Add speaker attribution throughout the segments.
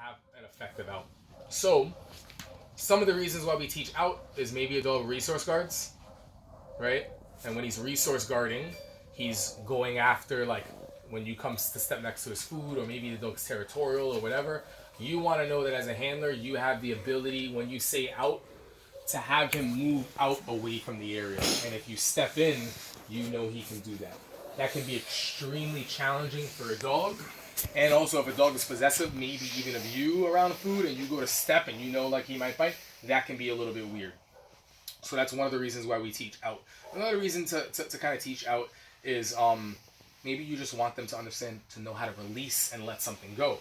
Speaker 1: have an effective out. So, some of the reasons why we teach out is maybe a dog resource guards, right? And when he's resource guarding, he's going after, like, when you come to step next to his food, or maybe the dog's territorial or whatever. You want to know that as a handler, you have the ability, when you say out, to have him move out away from the area. And if you step in, you know he can do that. That can be extremely challenging for a dog. And also, if a dog is possessive, maybe even of you around food, and you go to step and you know like he might bite, that can be a little bit weird. So that's one of the reasons why we teach out. Another reason to kind of teach out is maybe you just want them to understand, to know how to release and let something go.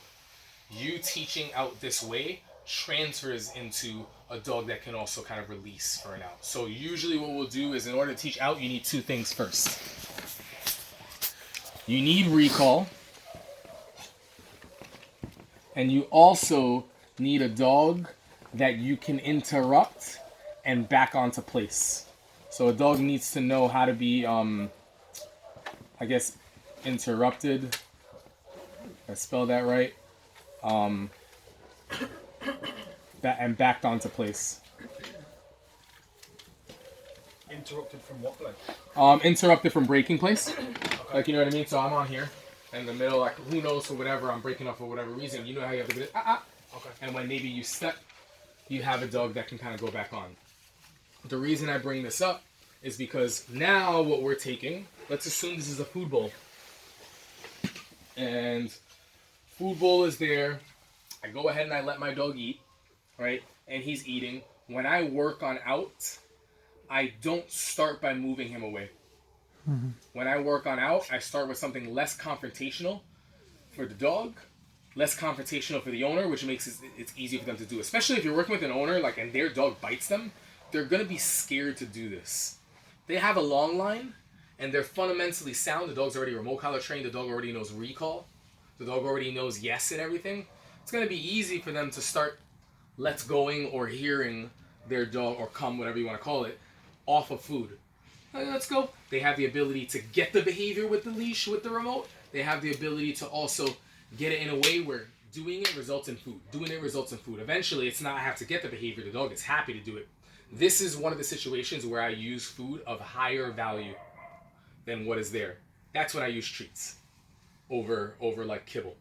Speaker 1: You teaching out this way transfers into a dog that can also kind of release for an out. So usually what we'll do is, in order to teach out, you need two things first. You need recall, and you also need a dog that you can interrupt and back onto place. So a dog needs to know how to be, I guess, interrupted. I spell that right. That and backed onto place.
Speaker 2: Interrupted from what place?
Speaker 1: Interrupted from breaking place.
Speaker 2: Okay.
Speaker 1: Like, you know what I mean? So I'm on here in the middle, like, who knows, for whatever, I'm breaking off for whatever reason. You know how you have to get it.
Speaker 2: Okay.
Speaker 1: And when maybe you step, you have a dog that can kind of go back on. The reason I bring this up is because now what we're taking, let's assume this is a food bowl. And food bowl is there. I go ahead and I let my dog eat, right? And he's eating. When I work on out, I don't start by moving him away. Mm-hmm. When I work on out, I start with something less confrontational for the dog, less confrontational for the owner, which makes it's easier for them to do. Especially if you're working with an owner, like, and their dog bites them, they're gonna be scared to do this. They have a long line, and they're fundamentally sound. The dog's already remote collar trained. The dog already knows recall. The dog already knows yes and everything. It's gonna be easy for them to start let's going or hearing their dog, or come, whatever you want to call it, off of food. Hey, let's go. They have the ability to get the behavior with the leash, with the remote. They have the ability to also get it in a way where doing it results in food. Doing it results in food. Eventually, it's not I have to get the behavior. The dog is happy to do it. This is one of the situations where I use food of higher value than what is there. That's when I use treats over like kibble.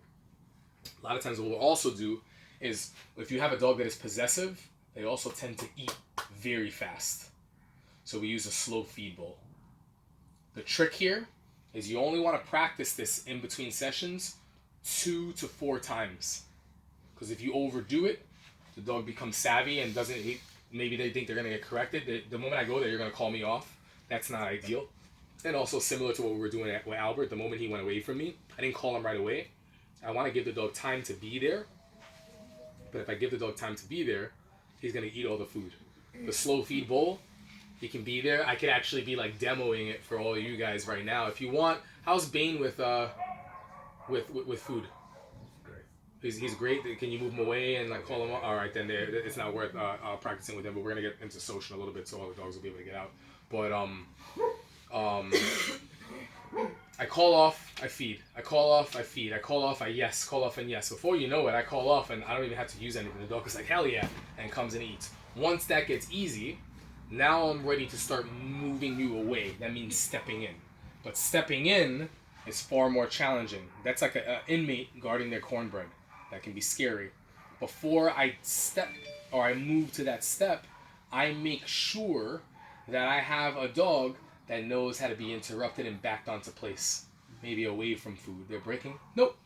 Speaker 1: A lot of times what we'll also do is, if you have a dog that is possessive, they also tend to eat very fast. So we use a slow feed bowl. The trick here is you only want to practice this in between sessions 2 to 4 times. Because if you overdo it, the dog becomes savvy and doesn't eat. Maybe they think they're going to get corrected. The moment I go there, you're going to call me off. That's not ideal. And also similar to what we were doing with Albert, the moment he went away from me, I didn't call him right away. I want to give the dog time to be there. But if I give the dog time to be there, he's going to eat all the food. The slow feed bowl, he can be there. I could actually be like demoing it for all of you guys right now. If you want, how's Bane with food?
Speaker 2: Great.
Speaker 1: He's great. Can you move him away and like call him up? All right, then it's not worth practicing with him. But we're gonna get into social a little bit, so all the dogs will be able to get out. But I call off, I feed. I call off, I feed. I call off, I yes. Call off and yes. Before you know it, I call off and I don't even have to use anything. The dog is like, hell yeah, and comes and eats. Once that gets easy, now I'm ready to start moving you away. That means stepping in. But stepping in is far more challenging. That's like an inmate guarding their cornbread. That can be scary. Before I step or I move to that step, I make sure that I have a dog that knows how to be interrupted and backed onto place. Maybe away from food. They're breaking? Nope.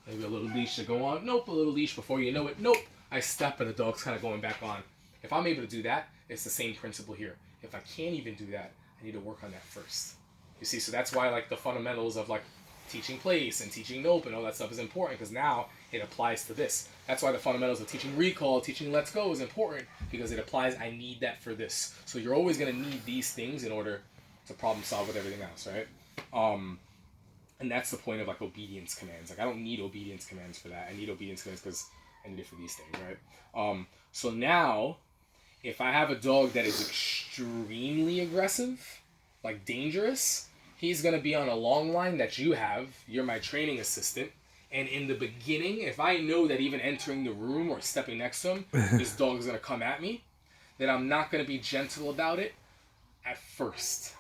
Speaker 1: Maybe a little leash to go on? Nope. A little leash before you know it? Nope. I step and the dog's kind of going back on. If I'm able to do that, it's the same principle here. If I can't even do that, I need to work on that first. You see, so that's why like the fundamentals of like teaching place and teaching nope and all that stuff is important, because now it applies to this. That's why the fundamentals of teaching recall, teaching let's go is important, because it applies, I need that for this. So you're always going to need these things in order to problem solve with everything else, right? And that's the point of like obedience commands. Like I don't need obedience commands for that. I need obedience commands because I need it for these things, right? So now, if I have a dog that is extremely aggressive, like dangerous, he's going to be on a long line that you have. You're my training assistant. And in the beginning, if I know that even entering the room or stepping next to him, this dog is going to come at me, then I'm not going to be gentle about it at first.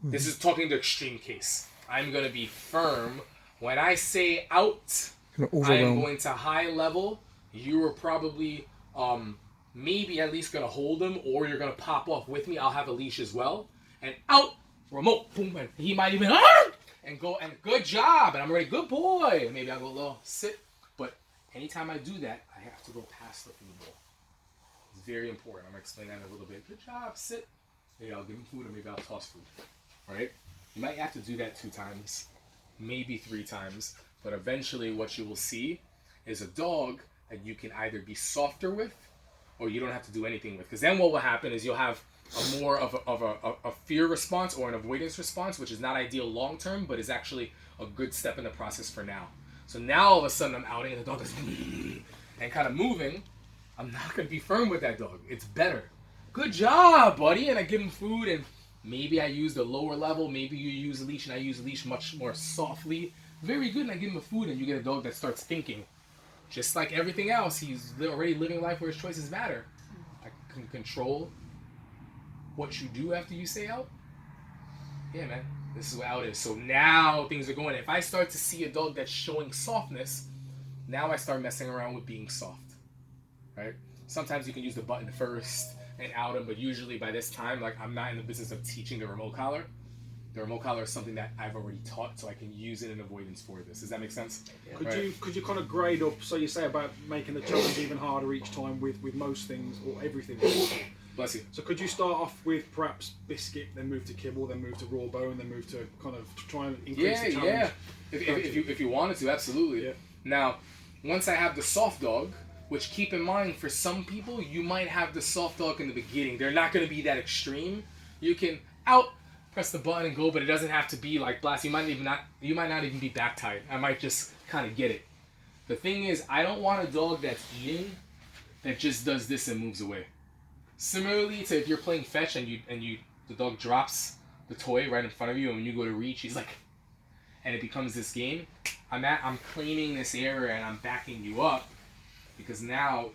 Speaker 1: This is talking the extreme case. I'm going to be firm. When I say out, I am going to high level. You are probably maybe at least going to hold him, or you're going to pop off with me. I'll have a leash as well. And out, remote, boom, and he might even... and go, and good job, and I'm ready, good boy. Maybe I'll go a little sit, but anytime I do that, I have to go past the food bowl. It's very important. I'm going to explain that in a little bit. Good job, sit. Maybe I'll give him food, or maybe I'll toss food, right? You might have to do that 2 times, maybe 3 times, but eventually what you will see is a dog that you can either be softer with, or you don't have to do anything with. Because then what will happen is you'll have a more of a fear response or an avoidance response, which is not ideal long term, but is actually a good step in the process for now. So now all of a sudden I'm outing and the dog is and kind of moving. I'm not going to be firm with that dog. It's better. Good job, buddy. And I give him food, and maybe I use the lower level. Maybe you use a leash and I use a leash much more softly. Very good. And I give him the food, and you get a dog that starts thinking. Just like everything else, he's already living a life where his choices matter. I can control what you do after you say out. Yeah, man, this is what out is. So now things are going. If I start to see a dog that's showing softness, now I start messing around with being soft, right? Sometimes you can use the button first and out him, but usually by this time, like, I'm not in the business of teaching the remote collar. The remote collar is something that I've already taught, so I can use it in avoidance for this. Does that make sense?
Speaker 2: Yeah. Could you kind of grade up? So you say about making the challenge even harder each time with most things or everything.
Speaker 1: Bless you.
Speaker 2: So could you start off with perhaps biscuit, then move to kibble, then move to raw bone, then move to kind of try and increase the challenge?
Speaker 1: Yeah. If you wanted to, absolutely. Yeah. Now, once I have the soft dog, which keep in mind for some people, you might have the soft dog in the beginning. They're not going to be that extreme. You can press the button and go, but it doesn't have to be like blast. You might not even be back tied. I might just kind of get it. The thing is, I don't want a dog that's eating that just does this and moves away. Similarly to if you're playing fetch and the dog drops the toy right in front of you, and when you go to reach, he's like, and it becomes this game. I'm claiming this area and I'm backing you up, because now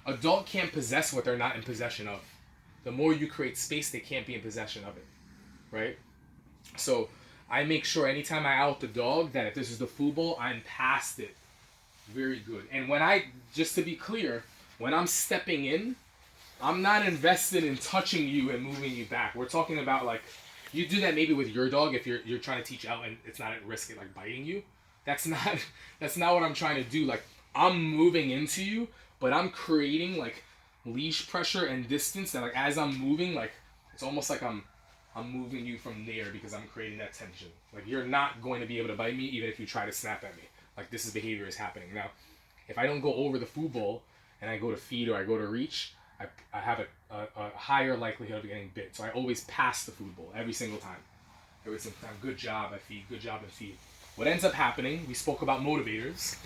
Speaker 1: a dog can't possess what they're not in possession of. The more you create space, they can't be in possession of it, right? So I make sure anytime I out the dog that if this is the food bowl, I'm past it. Very good. And just to be clear, when I'm stepping in, I'm not invested in touching you and moving you back. We're talking about, like, you do that maybe with your dog if you're trying to teach out and it's not at risk of like biting you. That's not what I'm trying to do. Like, I'm moving into you, but I'm creating like leash pressure and distance that, like, as I'm moving, like, it's almost like I'm moving you from there because I'm creating that tension. Like, you're not going to be able to bite me even if you try to snap at me. Like, this behavior is happening. Now, if I don't go over the food bowl and I go to feed or I go to reach, I have a higher likelihood of getting bit. So I always pass the food bowl every single time. Every single time. Good job, I feed. Good job, I feed. What ends up happening, we spoke about motivators.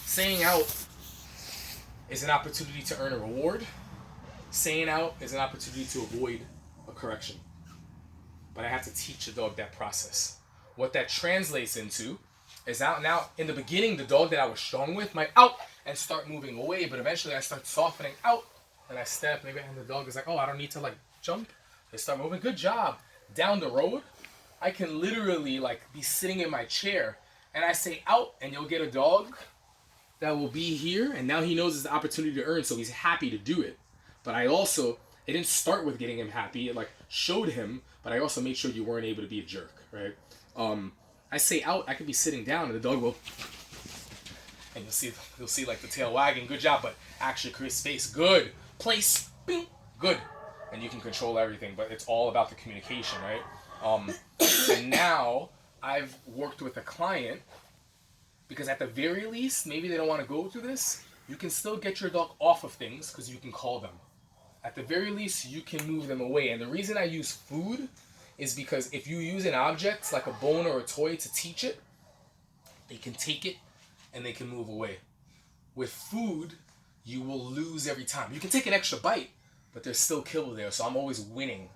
Speaker 1: Saying out is an opportunity to earn a reward. Saying out is an opportunity to avoid a correction. But I have to teach the dog that process. What that translates into is out now. In the beginning, the dog that I was strong with might out and start moving away, but eventually I start softening out and I step, maybe, and the dog is like, oh, I don't need to like jump. They start moving. Good job. Down the road, I can literally like be sitting in my chair and I say out, and you'll get a dog that will be here, and now he knows it's an opportunity to earn, so he's happy to do it. But it didn't start with getting him happy. It like showed him, but I also made sure you weren't able to be a jerk, right? I say out, I could be sitting down and the dog will, and you'll see like the tail wagging. Good job, but actually create space. Good. Place. Bing. Good. And you can control everything, but it's all about the communication, right? And now I've worked with a client, because at the very least, maybe they don't want to go through this, you can still get your dog off of things because you can call them. At the very least, you can move them away. And the reason I use food is because if you use an object like a bone or a toy to teach it, they can take it and they can move away. With food, you will lose every time. You can take an extra bite, but there's still kibble there, so I'm always winning.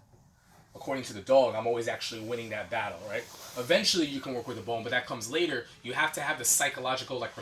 Speaker 1: according to the dog, I'm always actually winning that battle, right? Eventually, you can work with a bone, but that comes later. You have to have the psychological like